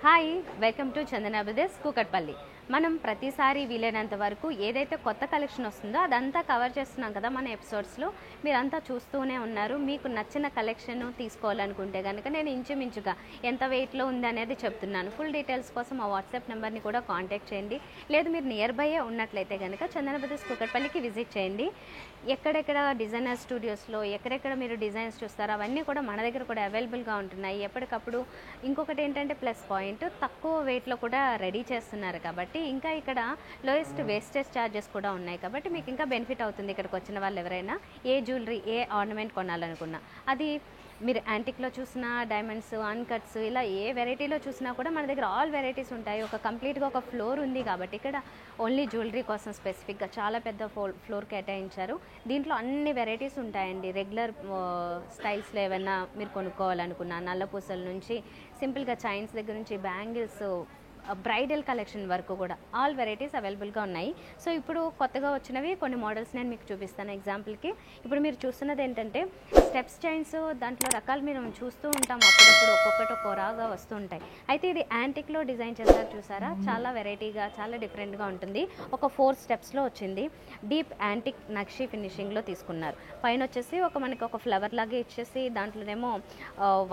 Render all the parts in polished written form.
Hi, welcome to Chandana brothers Kukatpally. మనం ప్రతిసారి వీలైనంత వరకు ఏదైతే కొత్త కలెక్షన్ వస్తుందో అదంతా కవర్ చేస్తున్నాం కదా మన ఎపిసోడ్స్లో. మీరంతా చూస్తూనే ఉన్నారు. మీకు నచ్చిన కలెక్షన్ తీసుకోవాలనుకుంటే కనుక నేను ఇంచుమించుగా ఎంత వెయిట్లో ఉంది అనేది చెప్తున్నాను. ఫుల్ డీటెయిల్స్ కోసం ఆ వాట్సాప్ నెంబర్ని కూడా కాంటాక్ట్ చేయండి. లేదు మీరు నియర్ బైయే ఉన్నట్లయితే కనుక చందన బ్రదర్స్ కూకట్పల్లికి విజిట్ చేయండి. ఎక్కడెక్కడ డిజైనర్ స్టూడియోస్లో ఎక్కడెక్కడ మీరు డిజైన్స్ చూస్తారో అవన్నీ కూడా మన దగ్గర కూడా అవైలబుల్గా ఉంటున్నాయి ఎప్పటికప్పుడు. ఇంకొకటి ఏంటంటే ప్లస్ పాయింట్, తక్కువ వెయిట్లో కూడా రెడీ చేస్తున్నారు కాబట్టి ఇంకా ఇక్కడ లోయెస్ట్ వేస్టేజ్ ఛార్జెస్ కూడా ఉన్నాయి కాబట్టి మీకు ఇంకా బెనిఫిట్ అవుతుంది. ఇక్కడికి వచ్చిన వాళ్ళు ఎవరైనా ఏ జ్యువెలరీ ఏ ఆర్నమెంట్ కొనాలనుకున్నా, అది మీరు యాంటిక్లో చూసినా డైమండ్స్ అన్కట్స్ ఇలా ఏ వెరైటీలో చూసినా కూడా మన దగ్గర ఆల్ వెరైటీస్ ఉంటాయి. ఒక కంప్లీట్గా ఒక ఫ్లోర్ ఉంది కాబట్టి ఇక్కడ ఓన్లీ జ్యువెలరీ కోసం స్పెసిఫిక్గా చాలా పెద్ద ఫ్లోర్ కేటాయించారు. దీంట్లో అన్ని వెరైటీస్ ఉంటాయండి. రెగ్యులర్ స్టైల్స్లో ఏమైనా మీరు కొనుక్కోవాలనుకున్నా, నల్లపూసల నుంచి సింపుల్గా చైన్స్ దగ్గర నుంచి బ్యాంగిల్స్, బ్రైడల్ కలెక్షన్ వరకు కూడా ఆల్ వెరైటీస్ అవైలబుల్గా ఉన్నాయి. సో ఇప్పుడు కొత్తగా వచ్చినవి కొన్ని మోడల్స్ నేను మీకు చూపిస్తాను. ఎగ్జాంపుల్కి ఇప్పుడు మీరు చూస్తున్నది ఏంటంటే స్టెప్స్ చైన్స్. దాంట్లో రకాలు మీరు చూస్తూ ఉంటాం, అప్పుడప్పుడు ఒక్కొక్కటి ఒక్కోరాగా వస్తూ ఉంటాయి. అయితే ఇది యాంటిక్లో డిజైన్ చేశారు చూసారా, చాలా వెరైటీగా చాలా డిఫరెంట్గా ఉంటుంది. ఒక 4 స్టెప్స్లో వచ్చింది. డీప్ యాంటిక్ నక్షి ఫినిషింగ్లో తీసుకున్నారు. పైన వచ్చేసి మనకి ఒక ఫ్లవర్ లాగా ఇచ్చేసి దాంట్లోనేమో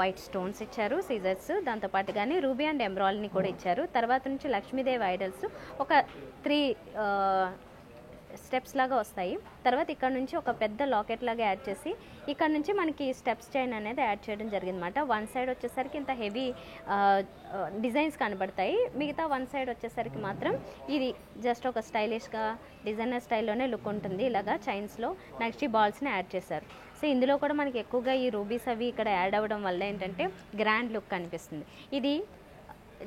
వైట్ స్టోన్స్ ఇచ్చారు, సీజర్స్, దాంతోపాటుగానే రూబీ అండ్ ఎమరాల్డ్ని కూడా ఇచ్చారు. తర్వాత నుంచి లక్ష్మీదేవి ఐడల్స్ ఒక 3 స్టెప్స్ లాగా వస్తాయి. తర్వాత ఇక్కడ నుంచి ఒక పెద్ద లాకెట్ లాగా యాడ్ చేసి ఇక్కడ నుంచి మనకి స్టెప్స్ చైన్ అనేది యాడ్ చేయడం జరిగిందన్నమాట. వన్ సైడ్ వచ్చేసరికి ఇంత హెవీ డిజైన్స్ కనబడతాయి, మిగతా వన్ సైడ్ వచ్చేసరికి మాత్రం ఇది జస్ట్ ఒక స్టైలిష్గా డిజైనర్ స్టైల్లోనే లుక్ ఉంటుంది. ఇలాగా చైన్స్లో నక్షి బాల్స్ని యాడ్ చేశారు. సో ఇందులో కూడా మనకి ఎక్కువగా ఈ రూబీస్ అవి ఇక్కడ యాడ్ అవ్వడం వల్ల ఏంటంటే గ్రాండ్ లుక్ కనిపిస్తుంది. ఇది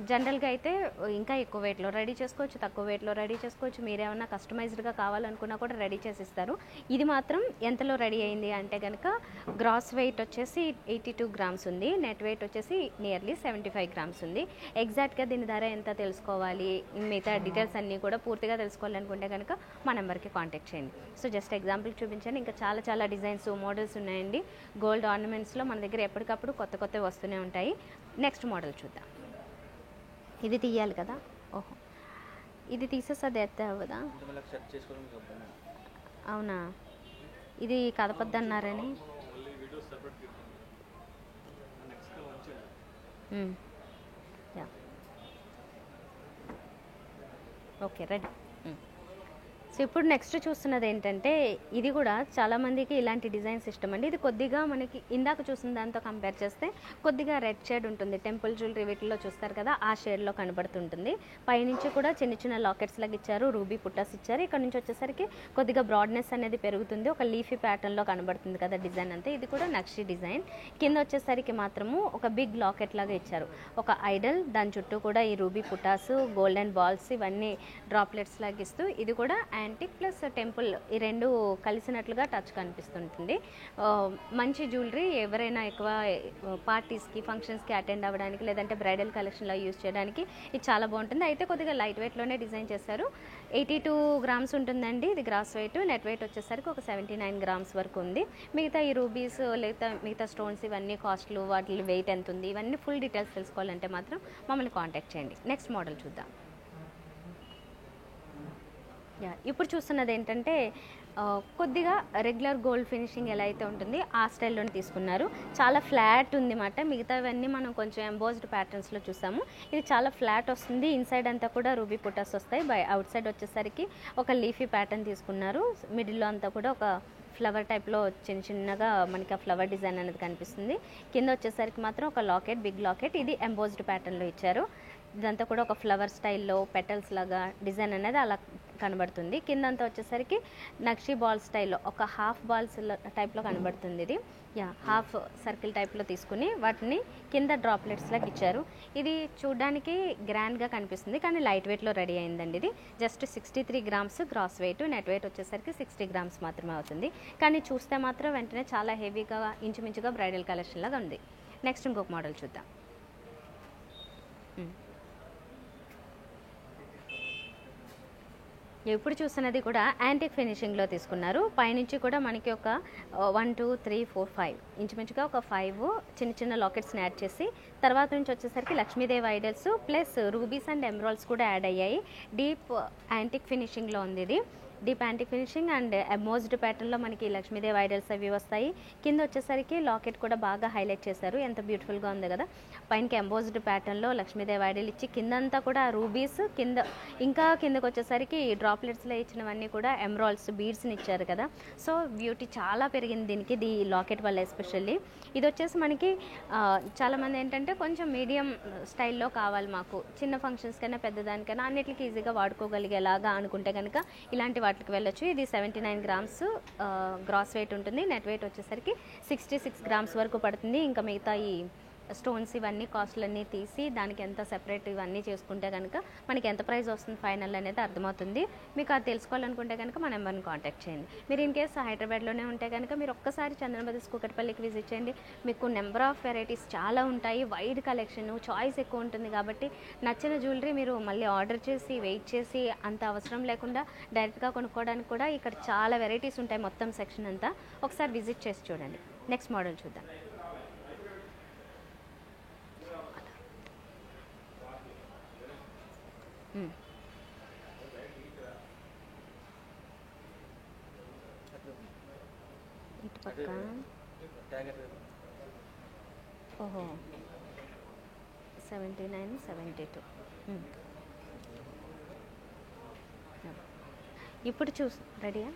జనరల్గా అయితే ఇంకా ఎక్కువ వెయిట్లో రెడీ చేసుకోవచ్చు, తక్కువ వెయిట్లో రెడీ చేసుకోవచ్చు. మీరేమన్నా కస్టమైజ్డ్గా కావాలనుకున్నా కూడా రెడీ చేసి ఇస్తారు. ఇది మాత్రం ఎంతలో రెడీ అయింది అంటే కనుక గ్రాస్ వెయిట్ వచ్చేసి 82 గ్రామ్స్ ఉంది, నెట్ వెయిట్ వచ్చేసి నియర్లీ 75 గ్రామ్స్ ఉంది. ఎగ్జాక్ట్గా దీని ధర ఎంత తెలుసుకోవాలి, మిగతా డీటెయిల్స్ అన్నీ కూడా పూర్తిగా తెలుసుకోవాలనుకుంటే కనుక మా నెంబర్కి కాంటాక్ట్ చేయండి. సో జస్ట్ ఎగ్జాంపుల్ చూపించాను. ఇంకా చాలా చాలా డిజైన్స్ మోడల్స్ ఉన్నాయండి. గోల్డ్ ఆర్నమెంట్స్లో మన దగ్గర ఎప్పటికప్పుడు కొత్త కొత్తవి వస్తూనే ఉంటాయి. నెక్స్ట్ మోడల్ చూద్దాం. ఇది తీయాలి కదా, ఓహో ఇది తీసేస్తుంది ఎత్తే అవ్వదా? అవునా, ఇది కదపద్దు అన్నారని. Okay ready. సో ఇప్పుడు నెక్స్ట్ చూస్తున్నది ఏంటంటే ఇది కూడా చాలామందికి ఇలాంటి డిజైన్స్ ఇష్టం అండి. ఇది కొద్దిగా మనకి ఇందాక చూసిన దాంతో కంపేర్ చేస్తే కొద్దిగా రెడ్ షేడ్ ఉంటుంది. టెంపుల్ జ్యువెలరీ వీటిలో చూస్తారు కదా, ఆ షేడ్లో కనబడుతుంటుంది. పైనుంచి కూడా చిన్న చిన్న లాకెట్స్ లాగా ఇచ్చారు, రూబీ పుట్టాస్ ఇచ్చారు. ఇక్కడ నుంచి వచ్చేసరికి కొద్దిగా బ్రాడ్నెస్ అనేది పెరుగుతుంది. ఒక లీఫీ ప్యాటర్న్లో కనబడుతుంది కదా డిజైన్ అంతా. ఇది కూడా నక్షి డిజైన్. కింద వచ్చేసరికి మాత్రము ఒక బిగ్ లాకెట్ లాగా ఇచ్చారు, ఒక ఐడల్, దాని చుట్టూ కూడా ఈ రూబీ పుటాస్, గోల్డెన్ బాల్స్ ఇవన్నీ డ్రాప్లెట్స్ లాగా ఇస్తూ ఇది కూడా యాంటిక్ ప్లస్ టెంపుల్ ఈ రెండు కలిసినట్లుగా టచ్ కనిపిస్తుంటుంది. మంచి జ్యువెలరీ ఎవరైనా ఎక్కువ పార్టీస్కి ఫంక్షన్స్కి అటెండ్ అవ్వడానికి లేదంటే బ్రైడల్ కలెక్షన్లో యూజ్ చేయడానికి ఇది చాలా బాగుంటుంది. అయితే కొద్దిగా లైట్ వెయిట్లోనే డిజైన్ చేశారు. 82 గ్రామ్స్ ఉంటుందండి ఇది గ్రాస్ వెయిట్. నెట్ వెయిట్ వచ్చేసరికి ఒక 79 గ్రామ్స్ వరకు ఉంది. మిగతా ఈ రూబీస్ లేదా మిగతా స్టోన్స్ ఇవన్నీ కాస్ట్లు, వాటి వెయిట్ ఎంత ఉంది, ఇవన్నీ ఫుల్ డీటెయిల్స్ తెలుసుకోవాలంటే మాత్రం మమ్మల్ని కాంటాక్ట్ చేయండి. నెక్స్ట్ మోడల్ చూద్దాం. ఇప్పుడు చూస్తున్నది ఏంటంటే కొద్దిగా రెగ్యులర్ గోల్డ్ ఫినిషింగ్ ఎలా అయితే ఉంటుంది ఆ స్టైల్లోనే తీసుకున్నారు. చాలా ఫ్లాట్ ఉంది అన్నమాట. మిగతావన్నీ మనం కొంచెం ఎంబోజ్డ్ ప్యాటర్న్స్లో చూసాము. ఇది చాలా ఫ్లాట్ వస్తుంది. ఇన్సైడ్ అంతా కూడా రూబీ పుటాస్ వస్తాయి. అవుట్ సైడ్ వచ్చేసరికి ఒక లీఫీ ప్యాటర్న్ తీసుకున్నారు. మిడిల్లో అంతా కూడా ఒక ఫ్లవర్ టైప్లో చిన్న చిన్నగా మనకి ఆ ఫ్లవర్ డిజైన్ అనేది కనిపిస్తుంది. కింద వచ్చేసరికి మాత్రం ఒక లాకెట్, బిగ్ లాకెట్, ఇది ఎంబోజ్డ్ ప్యాటర్న్లో ఇచ్చారు. ఇదంతా కూడా ఒక ఫ్లవర్ స్టైల్లో పెటల్స్ లాగా డిజైన్ అనేది అలా కనబడుతుంది. కిందంతా వచ్చేసరికి నక్షి బాల్ స్టైల్లో ఒక హాఫ్ బాల్స్ టైప్లో కనబడుతుంది. ఇది హాఫ్ సర్కిల్ టైప్లో తీసుకుని వాటిని కింద డ్రాప్లెట్స్ లాగా ఇచ్చారు. ఇది చూడడానికి గ్రాండ్గా కనిపిస్తుంది కానీ లైట్ వెయిట్లో రెడీ అయిందండి. ఇది just 63 grams gross weight. Net weight వచ్చేసరికి 60 గ్రామ్స్ మాత్రమే అవుతుంది. కానీ చూస్తే మాత్రం వెంటనే చాలా హెవీగా ఇంచుమించుగా బ్రైడల్ కలెక్షన్ లాగా ఉంది. నెక్స్ట్ ఇంకొక మోడల్ చూద్దాం. ఎప్పుడు చూస్తున్నది కూడా యాంటిక్ ఫినిషింగ్లో తీసుకున్నారు. పైనుంచి కూడా మనకి ఒక 1 2 3 4 5 ఇంచుమించుగా ఒక 5 చిన్న చిన్న లాకెట్స్ని యాడ్ చేసి, తర్వాత నుంచి వచ్చేసరికి Lakshmidevi idols plus rubies and emeralds కూడా యాడ్ అయ్యాయి. డీప్ యాంటిక్ ఫినిషింగ్లో ఉంది ఇది. డీప్ యాంటిక్ ఫినిషింగ్ అండ్ ఎమోజ్డ్ ప్యాటర్న్లో మనకి లక్ష్మీదేవి ఐడల్స్ అవి వస్తాయి. కింద వచ్చేసరికి లాకెట్ కూడా బాగా హైలైట్ చేశారు. ఎంత బ్యూటిఫుల్గా ఉంది కదా. పైనకి ఎంబోజ్డ్ ప్యాటర్న్లో లక్ష్మీదేవి ఐడల్ ఇచ్చి కిందంతా కూడా రూబీస్, కింద ఇంకా కిందకు వచ్చేసరికి డ్రాప్లెట్స్లో ఇచ్చినవన్నీ కూడా ఎమరాల్డ్స్ బీడ్స్ని ఇచ్చారు కదా. సో బ్యూటీ చాలా పెరిగింది దీనికి, ఈ లాకెట్ వల్ల ఎస్పెషల్లీ. ఇది వచ్చేసి మనకి చాలామంది ఏంటంటే కొంచెం మీడియం స్టైల్లో కావాలి మాకు, చిన్న ఫంక్షన్స్ కన్నా పెద్దదానికైనా అన్నిటికీ ఈజీగా వాడుకోగలిగేలాగా అనుకుంటే కనుక ఇలాంటి వాటికి వెళ్ళొచ్చు. ఇది 79 గ్రామ్స్ గ్రాస్ వెయిట్ ఉంటుంది. నెట్ వెయిట్ వచ్చేసరికి 66 గ్రామ్స్ వరకు పడుతుంది. ఇంకా మిగతా ఈ స్టోన్స్ ఇవన్నీ కాస్ట్లన్నీ తీసి దానికి ఎంత సెపరేట్ ఇవన్నీ చేసుకుంటే కనుక మనకి ఎంత ప్రైస్ వస్తుంది ఫైనల్ అనేది అర్థమవుతుంది. మీకు అది తెలుసుకోవాలనుకుంటే కనుక మా నెంబర్ని కాంటాక్ట్ చేయండి. మీరు ఇన్ కేసు హైదరాబాద్లోనే ఉంటే కనుక మీరు ఒక్కసారి చందన బ్రదర్స్ కూకట్పల్లికి విజిట్ చేయండి. మీకు నెంబర్ ఆఫ్ వెరైటీస్ చాలా ఉంటాయి, వైడ్ కలెక్షన్, చాయిస్ ఎక్కువ ఉంటుంది. కాబట్టి నచ్చిన జ్యువెలరీ మీరు మళ్ళీ ఆర్డర్ చేసి వెయిట్ చేసి అంత అవసరం లేకుండా డైరెక్ట్గా కొనుక్కోవడానికి కూడా ఇక్కడ చాలా వెరైటీస్ ఉంటాయి. మొత్తం సెక్షన్ అంతా ఒకసారి విజిట్ చేసి చూడండి. నెక్స్ట్ మోడల్ చూద్దాం. ఇటు పక్క ఓహో 79 72. ఇప్పుడు రెడీయా?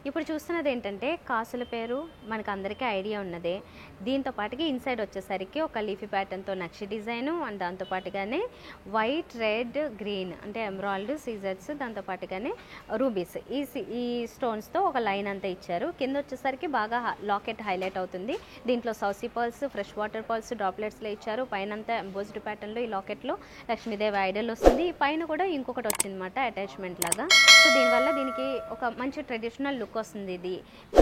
ఇప్పుడు చూస్తున్నది ఏంటంటే కాసుల పేరు మనకు అందరికీ ఐడియా ఉన్నదే. దీంతో పాటుగా ఇన్సైడ్ వచ్చేసరికి ఒక లీఫీ ప్యాటర్న్తో నక్షి డిజైను అండ్ దాంతోపాటుగానే వైట్, రెడ్, గ్రీన్ అంటే ఎమరాల్డ్, సీజర్స్, దాంతోపాటుగానే రూబీస్ ఈ స్టోన్స్తో ఒక లైన్ అంతా ఇచ్చారు. కింద వచ్చేసరికి బాగా లాకెట్ హైలైట్ అవుతుంది. దీంట్లో సౌసీ పర్ల్స్, ఫ్రెష్ వాటర్ పర్ల్స్ డ్రాప్లెట్స్లో ఇచ్చారు. పైన అంతా ఎంబోజ్డ్ ప్యాటర్న్లో ఈ లాకెట్లో లక్ష్మీదేవి ఐడల్ వస్తుంది. పైన కూడా ఇంకొకటి వచ్చిందన్నమాట అటాచ్మెంట్ లాగా. సో దీనివల్ల దీనికి ఒక మంచి ట్రెడిషనల్ లుక్ వస్తుంది. ఇది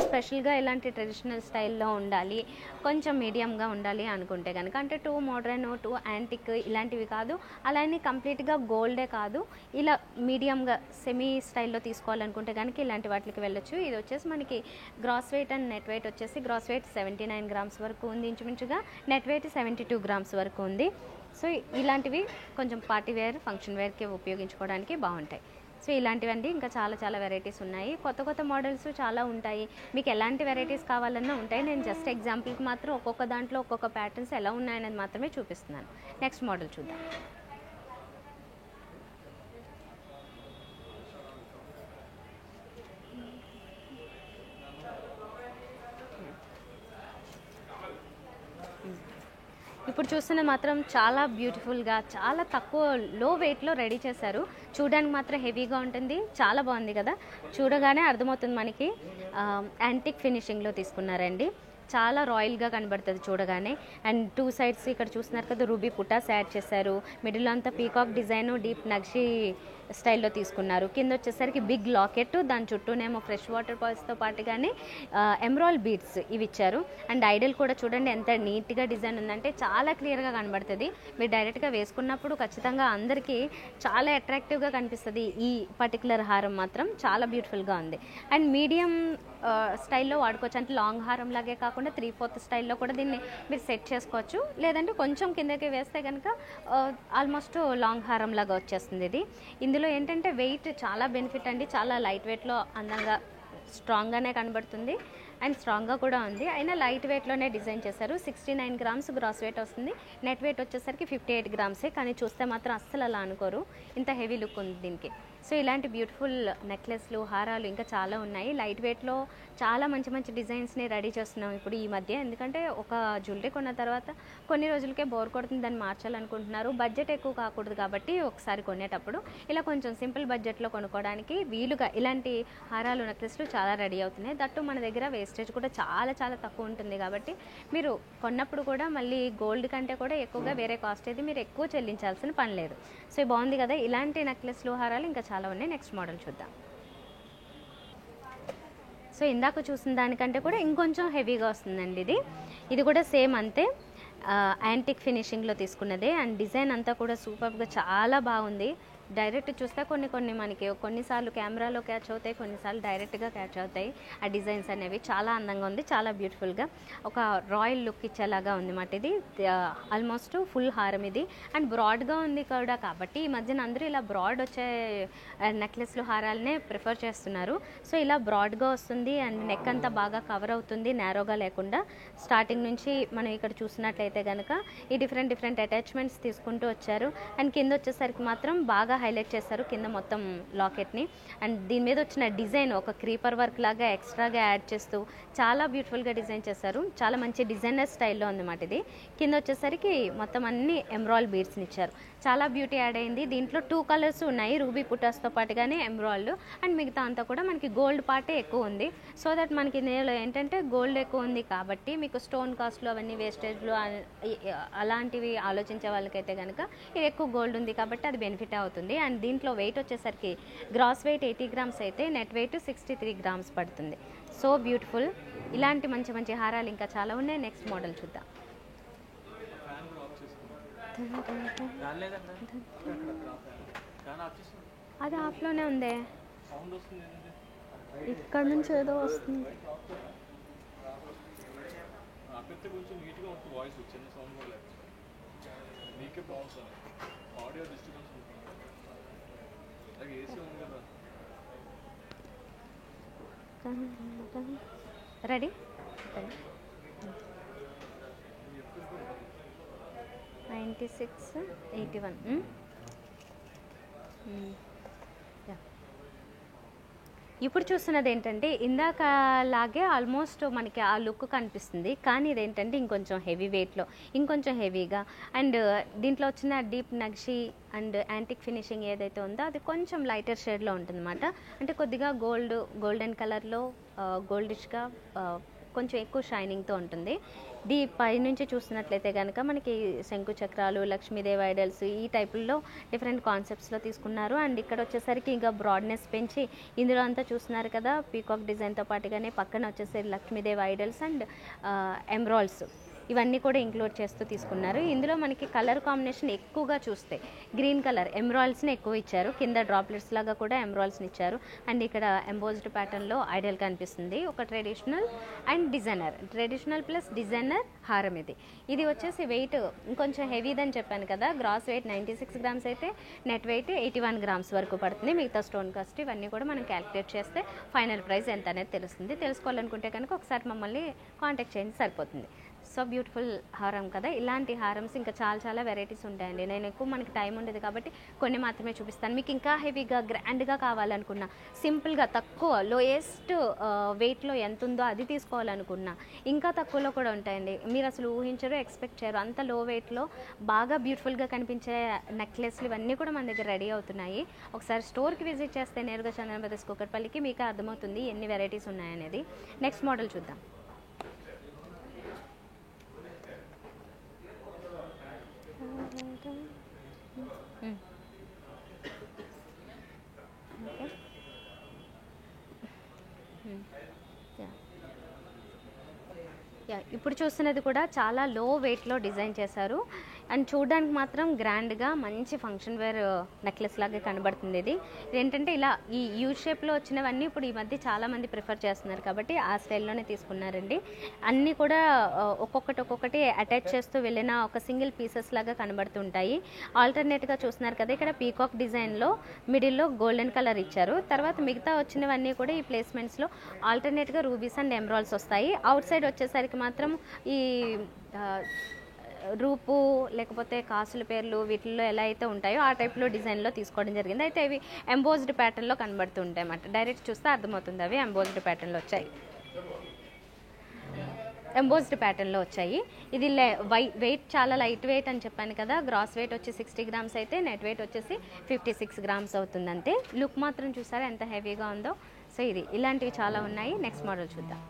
స్పెషల్గా ఇలాంటి ట్రెడిషనల్ స్టైల్లో ఉండాలి, కొంచెం మీడియంగా ఉండాలి అనుకుంటే కనుక, అంటే టూ మోడ్రన్ టూ యాంటిక్ ఇలాంటివి కాదు, అలానే కంప్లీట్గా గోల్డే కాదు, ఇలా మీడియంగా సెమీ స్టైల్లో తీసుకోవాలనుకుంటే కనుక ఇలాంటి వాటికి వెళ్ళొచ్చు. ఇది వచ్చేసి మనకి gross weight and net weight వచ్చేసి గ్రాస్ వెయిట్ 79 గ్రామ్స్ వరకు ఉంది ఇంచుమించుగా, నెట్ వెయిట్ 72 గ్రామ్స్ వరకు ఉంది. సో ఇలాంటివి కొంచెం పార్టీ వేర్, ఫంక్షన్ వేర్కి ఉపయోగించుకోవడానికి బాగుంటాయి. సో ఇలాంటివండి ఇంకా చాలా చాలా వెరైటీస్ ఉన్నాయి. కొత్త కొత్త మోడల్స్ చాలా ఉంటాయి. మీకు ఎలాంటి వెరైటీస్ కావాలన్నా ఉంటాయి. నేను జస్ట్ ఎగ్జాంపుల్కి మాత్రం ఒక్కొక్క దాంట్లో ఒక్కొక్క ప్యాటర్న్స్ ఎలా ఉన్నాయనేది మాత్రమే చూపిస్తున్నాను. నెక్స్ట్ మోడల్ చూద్దాం. ఇప్పుడు చూస్తున్న మాత్రం చాలా బ్యూటిఫుల్గా, చాలా తక్కువ లో వెయిట్లో రెడీ చేశారు. చూడడానికి మాత్రం హెవీగా ఉంటుంది, చాలా బాగుంది కదా. చూడగానే అర్థమవుతుంది మనకి యాంటిక్ ఫినిషింగ్లో తీసుకున్నారండి. చాలా రాయల్గా కనబడుతుంది చూడగానే. అండ్ టూ సైడ్స్ ఇక్కడ చూస్తున్నారు కదా రూబీ పుటాస్ యాడ్ చేశారు. మిడిల్లో అంతా పీకాక్ డిజైన్ డీప్ నక్షి స్టైల్లో తీసుకున్నారు. కింద వచ్చేసరికి బిగ్ లాకెట్, దాని చుట్టూనేమో ఫ్రెష్ వాటర్ పర్ల్స్తో పాటుగానే ఎమరాల్డ్ బీడ్స్ ఇవి ఇచ్చారు. అండ్ ఐడల్ కూడా చూడండి ఎంత నీట్గా డిజైన్ ఉందంటే చాలా క్లియర్గా కనబడుతుంది. మీరు డైరెక్ట్గా వేసుకున్నప్పుడు ఖచ్చితంగా అందరికీ చాలా అట్రాక్టివ్గా కనిపిస్తుంది. ఈ పర్టికులర్ హారం మాత్రం చాలా బ్యూటిఫుల్గా ఉంది. అండ్ మీడియం స్టైల్లో వాడుకోవచ్చు, అంటే లాంగ్ హారం లాగే కాకుండా 3/4 స్టైల్లో కూడా దీన్ని మీరు సెట్ చేసుకోవచ్చు. లేదంటే కొంచెం కిందకి వేస్తే కనుక ఆల్మోస్ట్ లాంగ్ హారం లాగా వచ్చేస్తుంది. ఇది ఇందులో ఏంటంటే వెయిట్ చాలా బెనిఫిట్ అండి. చాలా లైట్ వెయిట్లో అందంగా స్ట్రాంగ్గానే కనబడుతుంది అండ్ స్ట్రాంగ్గా కూడా ఉంది. అయినా లైట్ వెయిట్లోనే డిజైన్ చేశారు. 69 గ్రామ్స్ గ్రాస్ వెయిట్ వస్తుంది. నెట్ వెయిట్ వచ్చేసరికి 58 గ్రామ్సే. కానీ చూస్తే మాత్రం అస్సలు అలా అనుకోరు, ఇంత హెవీ లుక్ ఉంది దీనికి. సో ఇలాంటి బ్యూటిఫుల్ నెక్లెస్లు, హారాలు ఇంకా చాలా ఉన్నాయి. లైట్ వెయిట్లో చాలా మంచి మంచి డిజైన్స్ని రెడీ చేస్తున్నాం ఇప్పుడు ఈ మధ్య. ఎందుకంటే ఒక జ్యువెలరీ కొన్న తర్వాత కొన్ని రోజులకే బోర్ కొడుతుంది, దాన్ని మార్చాలనుకుంటున్నారు. బడ్జెట్ ఎక్కువ కాకూడదు కాబట్టి ఒకసారి కొనేటప్పుడు ఇలా కొంచెం సింపుల్ బడ్జెట్లో కొనుక్కోవడానికి వీలుగా ఇలాంటి హారాలు, నెక్లెస్లు చాలా రెడీ అవుతున్నాయి. దట్టు మన దగ్గర వేస్టేజ్ కూడా చాలా చాలా తక్కువ ఉంటుంది. కాబట్టి మీరు కొన్నప్పుడు కూడా మళ్ళీ గోల్డ్ కంటే కూడా ఎక్కువగా వేరే కాస్ట్ అయితే మీరు ఎక్కువ చెల్లించాల్సిన పని లేదు. సో బాగుంది కదా. ఇలాంటి నెక్లెస్లు, హారాలు ఇంకా చాలా ఉన్నాయి. నెక్స్ట్ మోడల్ చూద్దాం. సో ఇందాక చూసిన దానికంటే కూడా ఇంకొంచెం హెవీగా వస్తుందండి ఇది. ఇది కూడా సేమ్ అంతే, యాంటిక్ ఫినిషింగ్లో తీసుకున్నదే. అండ్ డిజైన్ అంతా కూడా సూపర్గా చాలా బాగుంది. డైరెక్ట్ చూస్తే కొన్ని కొన్ని మనకి కొన్నిసార్లు కెమెరాలో క్యాచ్ అవుతాయి, కొన్నిసార్లు డైరెక్ట్గా క్యాచ్ అవుతాయి. ఆ డిజైన్స్ అనేవి చాలా అందంగా ఉంది, చాలా బ్యూటిఫుల్గా ఒక రాయల్ లుక్ ఇచ్చేలాగా ఉంది మాట. ఇది ఆల్మోస్ట్ ఫుల్ హారం ఇది, అండ్ బ్రాడ్గా ఉంది కూడా. కాబట్టి ఈ మధ్యన అందరూ ఇలా బ్రాడ్ వచ్చే నెక్లెస్లు హారాలనే ప్రిఫర్ చేస్తున్నారు. సో ఇలా బ్రాడ్గా వస్తుంది అండ్ నెక్ అంతా బాగా కవర్ అవుతుంది, నేరోగా లేకుండా. స్టార్టింగ్ నుంచి మనం ఇక్కడ చూసినట్లయితే కనుక ఈ డిఫరెంట్ అటాచ్మెంట్స్ తీసుకుంటూ వచ్చారు. అండ్ కింద వచ్చేసరికి మాత్రం బాగా హైలైట్ చేస్తారు కింద మొత్తం లాకెట్ని. అండ్ దీని మీద వచ్చిన డిజైన్ ఒక క్రీపర్ వర్క్ లాగా ఎక్స్ట్రాగా యాడ్ చేస్తూ చాలా బ్యూటిఫుల్గా డిజైన్ చేశారు. చాలా మంచి డిజైనర్ స్టైల్లో ఉందన్నమాట ఇది. కింద వచ్చేసరికి మొత్తం అన్ని ఎమరాల్డ్ బీడ్స్ని ఇచ్చారు, చాలా బ్యూటీ యాడ్ అయింది. దీంట్లో 2 కలర్స్ ఉన్నాయి, రూబీ పుటాస్తో పాటుగానే ఎమరాల్డ్, అండ్ మిగతా అంతా కూడా మనకి గోల్డ్ పార్టే ఎక్కువ ఉంది. సో దట్ మనకి నేలో ఏంటంటే గోల్డ్ ఎక్కువ ఉంది కాబట్టి మీకు స్టోన్ కాస్ట్లు అవన్నీ వేస్టేజ్లు అలాంటివి ఆలోచించే వాళ్ళకైతే కనుక ఇది ఎక్కువ గోల్డ్ ఉంది కాబట్టి అది బెనిఫిట్ అవుతుంది. అండ్ దీంట్లో వెయిట్ వచ్చేసరికి గ్రాస్ వెయిట్ 80 గ్రామ్స్ అయితే నెట్ వెయిట్ 63 గ్రామ్స్ పడుతుంది. So beautiful. ఇలాంటి మంచి మంచి హారాలు ఇంకా చాలా ఉన్నాయి. నెక్స్ట్ మోడల్ చూద్దాం. అది ఆఫ్లోనే ఉంది, ఇక్కడ నుంచి ఏదో వస్తుంది. రెడీ 96 81. ఇప్పుడు చూస్తున్నది ఏంటంటే ఇందాక లాగే ఆల్మోస్ట్ మనకి ఆ లుక్ కనిపిస్తుంది, కానీ ఇదేంటంటే ఇంకొంచెం హెవీ వెయిట్లో, ఇంకొంచెం హెవీగా. అండ్ దీంట్లో వచ్చిన deep nakshi and antique finishing ఏదైతే ఉందో అది కొంచెం లైటర్ షేడ్లో ఉంటుందన్నమాట. అంటే కొద్దిగా గోల్డెన్ కలర్లో గోల్డిష్గా కొంచెం ఎక్కువ షైనింగ్తో ఉంటుంది. పైనుంచి చూస్తున్నట్లయితే కనుక మనకి శంకు చక్రాలు, లక్ష్మీదేవి ఐడల్స్ ఈ టైపుల్లో డిఫరెంట్ కాన్సెప్ట్స్లో తీసుకున్నారు. అండ్ ఇక్కడ వచ్చేసరికి ఇంకా బ్రాడ్నెస్ పెంచి ఇందులో అంతా చూస్తున్నారు కదా పీకాక్ డిజైన్తో పాటుగానే పక్కన వచ్చేసరికి లక్ష్మీదేవి ఐడల్స్ అండ్ ఎమరాల్డ్స్ ఇవన్నీ కూడా ఇంక్లూడ్ చేస్తూ తీసుకున్నారు. ఇందులో మనకి కలర్ కాంబినేషన్ ఎక్కువగా చూస్తే గ్రీన్ కలర్ ఎమరాల్డ్స్ని ఎక్కువ ఇచ్చారు, కింద డ్రాప్లెట్స్ లాగా కూడా ఎమరాల్డ్స్ని ఇచ్చారు. అండ్ ఇక్కడ ఎంబోజ్డ్ ప్యాటర్న్లో ఐడల్ కనిపిస్తుంది, ఒక traditional and designer, traditional plus designer హారం. ఇది వచ్చేసి వెయిట్ ఇంకొంచెం హెవీదని చెప్పాను కదా, గ్రాస్ వెయిట్ 96 గ్రామ్స్ అయితే నెట్ వెయిట్ 81 గ్రామ్స్ వరకు పడుతుంది. మిగతా స్టోన్ కాస్ట్ ఇవన్నీ కూడా మనం క్యాలిక్యులేట్ చేస్తే ఫైనల్ ప్రైస్ ఎంత అనేది తెలుస్తుంది. తెలుసుకోవాలనుకుంటే కనుక ఒకసారి మమ్మల్ని కాంటాక్ట్ చేయండి, సరిపోతుంది. సో బ్యూటిఫుల్ హారం కదా. ఇలాంటి హారమ్స్ ఇంకా చాలా వెరైటీస్ ఉంటాయండి. నేను ఎక్కువ మనకి టైం ఉండదు కాబట్టి కొన్ని మాత్రమే చూపిస్తాను. మీకు ఇంకా హెవీగా గ్రాండ్గా కావాలనుకున్నా, సింపుల్గా తక్కువ లోయెస్ట్ వెయిట్లో ఎంత ఉందో అది తీసుకోవాలనుకున్నా ఇంకా తక్కువలో కూడా ఉంటాయండి. మీరు అసలు ఊహించరు, ఎక్స్పెక్ట్ చేయరు, అంత లో వెయిట్లో బాగా బ్యూటిఫుల్గా కనిపించే నెక్లెస్లు ఇవన్నీ కూడా మన దగ్గర రెడీ అవుతున్నాయి. ఒకసారి స్టోర్కి విజిట్ చేస్తే నేరుగా చందన బ్రదర్స్ కూకట్పల్లికి మీకు అర్థమవుతుంది ఎన్ని వెరైటీస్ ఉన్నాయనేది. నెక్స్ట్ మోడల్ చూద్దాం. ఇప్పుడు చూస్తున్నది కూడా చాలా లో వెయిట్లో డిజైన్ చేశారు. అండ్ చూడడానికి మాత్రం గ్రాండ్గా మంచి ఫంక్షన్ వేర్ నెక్లెస్ లాగా కనబడుతుంది. ఇది ఏంటంటే ఇలా ఈ యూ షేప్లో వచ్చినవన్నీ ఇప్పుడు ఈ మధ్య చాలామంది ప్రిఫర్ చేస్తున్నారు కాబట్టి ఆ స్టైల్లోనే తీసుకున్నారండి. అన్నీ కూడా ఒక్కొక్కటి అటాచ్ చేస్తూ వెళ్ళిన ఒక సింగిల్ పీసెస్ లాగా కనబడుతుంటాయి. ఆల్టర్నేట్గా చూస్తున్నారు కదా, ఇక్కడ పీకాక్ డిజైన్లో మిడిల్లో గోల్డెన్ కలర్ ఇచ్చారు. తర్వాత మిగతా వచ్చినవన్నీ కూడా ఈ ప్లేస్మెంట్స్లో ఆల్టర్నేట్గా రూబీస్ అండ్ ఎమరాల్డ్స్ వస్తాయి. అవుట్ సైడ్ వచ్చేసరికి మాత్రం ఈ రూపు లేకపోతే కాసుల పేర్లు వీటిల్లో ఎలా అయితే ఉంటాయో ఆ టైప్లో డిజైన్లో తీసుకోవడం జరిగింది. అయితే ఇవి ఎంబోజ్డ్ ప్యాటర్న్లో కనబడుతూ ఉంటాయి అన్నమాట. డైరెక్ట్ చూస్తే అర్థమవుతుంది అవి ఎంబోజ్డ్ ప్యాటర్న్లో వచ్చాయి. ఎంబోజ్డ్ ప్యాటర్న్లో వచ్చాయి. ఇది వెయిట్ చాలా లైట్ వెయిట్ అని చెప్పాను కదా, గ్రాస్ వెయిట్ వచ్చి 60 గ్రామ్స్ అయితే నెట్ వెయిట్ వచ్చేసి 56 గ్రామ్స్ అవుతుంది అంతే. లుక్ మాత్రం చూసారా ఎంత హెవీగా ఉందో. సో ఇలాంటివి చాలా ఉన్నాయి. నెక్స్ట్ మోడల్ చూద్దాం.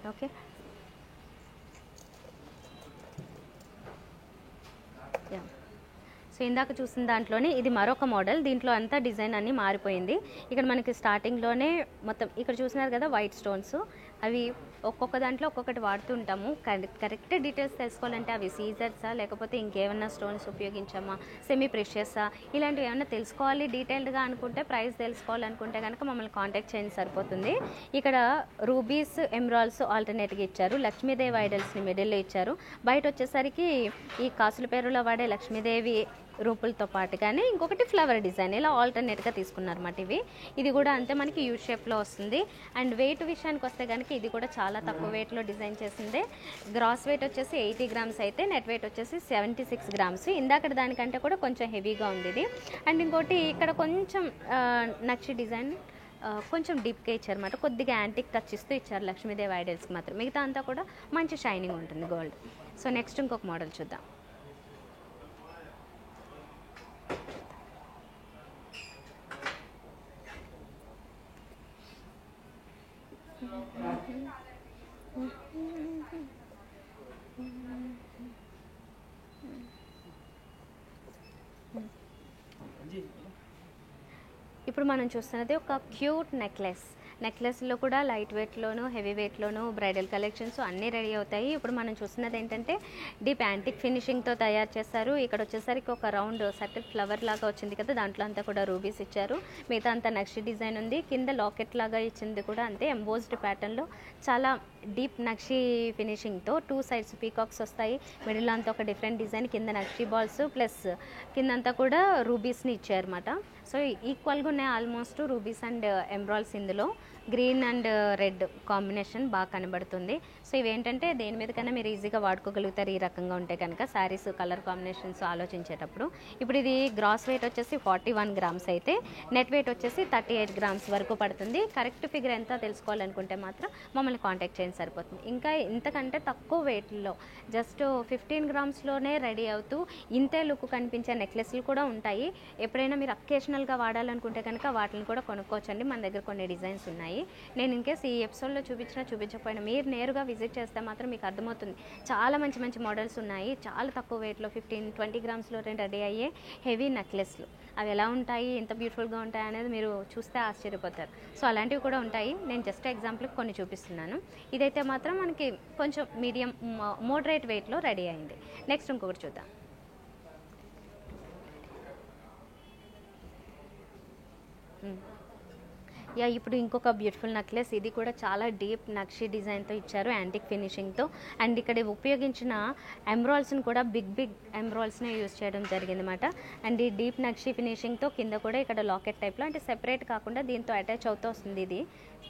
ఓకే, సో ఇందాక చూసిన దాంట్లోనే ఇది మరొక మోడల్. దీంట్లో అంతా డిజైన్ అన్నీ మారిపోయింది. ఇక్కడ మనకి స్టార్టింగ్లోనే మొత్తం ఇక్కడ చూసినారు కదా వైట్ స్టోన్స్, అవి ఒక్కొక్క దాంట్లో ఒక్కొక్కటి వాడుతూ ఉంటాము. కరెక్ట్ డీటెయిల్స్ తెలుసుకోవాలంటే అవి సీజర్సా లేకపోతే ఇంకేమన్నా స్టోన్స్ ఉపయోగించామా, సెమీ ప్రెషియసా, ఇలాంటివి ఏమన్నా తెలుసుకోవాలి డీటెయిల్డ్గా అనుకుంటే, ప్రైస్ తెలుసుకోవాలనుకుంటే కనుక మమ్మల్ని కాంటాక్ట్ చేయండి సరిపోతుంది. ఇక్కడ రూబీస్, ఎమరాల్డ్స్ ఆల్టర్నేట్గా ఇచ్చారు. లక్ష్మీదేవి ఐడల్స్ని మిడిల్లో ఇచ్చారు. బయట వచ్చేసరికి ఈ కాసుల పేరులో వాడే లక్ష్మీదేవి రూపులతో పాటుగానే ఇంకొకటి ఫ్లవర్ డిజైన్ ఇలా ఆల్టర్నేట్గా తీసుకున్నారన్నమాట. ఇది కూడా అంతే మనకి యూ షేప్లో వస్తుంది. అండ్ వెయిట్ విషయానికి వస్తే కనుక ఇది కూడా చాలా తక్కువ వెయిట్లో డిజైన్ చేసిందే. గ్రాస్ వెయిట్ వచ్చేసి 80 గ్రామ్స్ అయితే నెట్ వెయిట్ వచ్చేసి 76 గ్రామ్స్. ఇందాక దానికంటే కూడా కొంచెం హెవీగా ఉంది ఇది. అండ్ ఇంకోటి ఇక్కడ కొంచెం నక్షి డిజైన్ కొంచెం డీప్గా ఇచ్చారన్నమాట. కొద్దిగా యాంటిక్ టచ్ ఇస్తూ ఇచ్చారు లక్ష్మీదేవి ఐడల్స్కి మాత్రం. మిగతా అంతా కూడా మంచి షైనింగ్ ఉంటుంది గోల్డ్. సో నెక్స్ట్ ఇంకొక మోడల్ చూద్దాం. ఇప్పుడు మనం చూస్తున్నది ఒక క్యూట్ నెక్లెస్లో కూడా లైట్ వెయిట్లోను, హెవీ వెయిట్లోను బ్రైడల్ కలెక్షన్స్ అన్నీ రెడీ అవుతాయి. ఇప్పుడు మనం చూస్తున్నది ఏంటంటే డీప్ యాంటిక్ ఫినిషింగ్తో తయారు చేస్తారు. ఇక్కడ వచ్చేసరికి ఒక రౌండ్ సర్కిల్ ఫ్లవర్ లాగా వచ్చింది కదా, దాంట్లో అంతా కూడా రూబీస్ ఇచ్చారు. మిగతా అంతా నక్షి డిజైన్ ఉంది. కింద లాకెట్ లాగా ఇచ్చింది కూడా అంతే ఎంబోస్డ్ ప్యాటర్న్లో చాలా డీప్ నక్షి ఫినిషింగ్తో 2 సైడ్స్ పీకాక్స్ వస్తాయి. మిడిల్ అంతా ఒక డిఫరెంట్ డిజైన్, కింద నక్షి బాల్స్ ప్లస్ కిందంతా కూడా రూబీస్ని ఇచ్చారన్నమాట. సో ఈక్వల్గా ఉన్నాయి ఆల్మోస్ట్ రూబీస్ అండ్ ఎమరాల్డ్స్. ఇందులో గ్రీన్ అండ్ రెడ్ కాంబినేషన్ బాగా కనబడుతుంది. సో ఇవేంటంటే దేని మీద కన్నా మీరు ఈజీగా వాడుకోగలుగుతారు ఈ రకంగా ఉంటే కనుక శారీస్ కలర్ కాంబినేషన్స్ ఆలోచించేటప్పుడు. ఇప్పుడు ఇది గ్రాస్ వెయిట్ వచ్చేసి 41 గ్రామ్స్ అయితే నెట్ వెయిట్ వచ్చేసి 38 గ్రామ్స్ వరకు పడుతుంది. కరెక్ట్ ఫిగర్ ఎంత తెలుసుకోవాలనుకుంటే మాత్రం మమ్మల్ని కాంటాక్ట్ చేయండి సరిపోతుంది. ఇంకా ఇంతకంటే తక్కువ వెయిట్లో జస్ట్ 15 గ్రామ్స్లోనే రెడీ అవుతూ ఇంతే లుక్ కనిపించే నెక్లెస్లు కూడా ఉంటాయి. ఎప్పుడైనా మీరు అకేషనల్గా వాడాలనుకుంటే కనుక వాటిని కూడా కొనుక్కోవచ్చండి. మన దగ్గర కొన్ని డిజైన్స్ ఉన్నాయి. నేను ఇన్కేస్ ఈ ఎపిసోడ్లో చూపించకపోయినా మీరు నేరుగా విజిట్ చేస్తే మాత్రం మీకు అర్థమవుతుంది. చాలా మంచి మంచి మోడల్స్ ఉన్నాయి. చాలా తక్కువ వెయిట్లో 15-20 గ్రామ్స్లో రెడీ అయ్యే హెవీ నెక్లెస్లు. అవి ఎలా ఉంటాయి, ఎంత బ్యూటిఫుల్గా ఉంటాయి అనేది మీరు చూస్తే ఆశ్చర్యపోతారు. సో అలాంటివి కూడా ఉంటాయి. నేను జస్ట్ ఎగ్జాంపుల్కి కొన్ని చూపిస్తున్నాను. ఇదైతే మాత్రం మనకి కొంచెం మీడియం మోడరేట్ వెయిట్లో రెడీ అయింది. నెక్స్ట్ ఇంకొకటి చూద్దాం. ఇప్పుడు ఇంకొక బ్యూటిఫుల్ నెక్లెస్. ఇది కూడా చాలా డీప్ నక్షి డిజైన్తో ఇచ్చారు, యాంటిక్ ఫినిషింగ్తో. అండ్ ఇక్కడ ఉపయోగించిన ఎమరాల్డ్స్ని కూడా బిగ్ ఎమరాల్డ్స్నే యూజ్ చేయడం జరిగిందన్నమాట. అండ్ ఈ డీప్ నక్షి ఫినిషింగ్తో కింద కూడా ఇక్కడ లాకెట్ టైప్లో, అంటే సెపరేట్ కాకుండా దీంతో అటాచ్ అవుతూ వస్తుంది. ఇది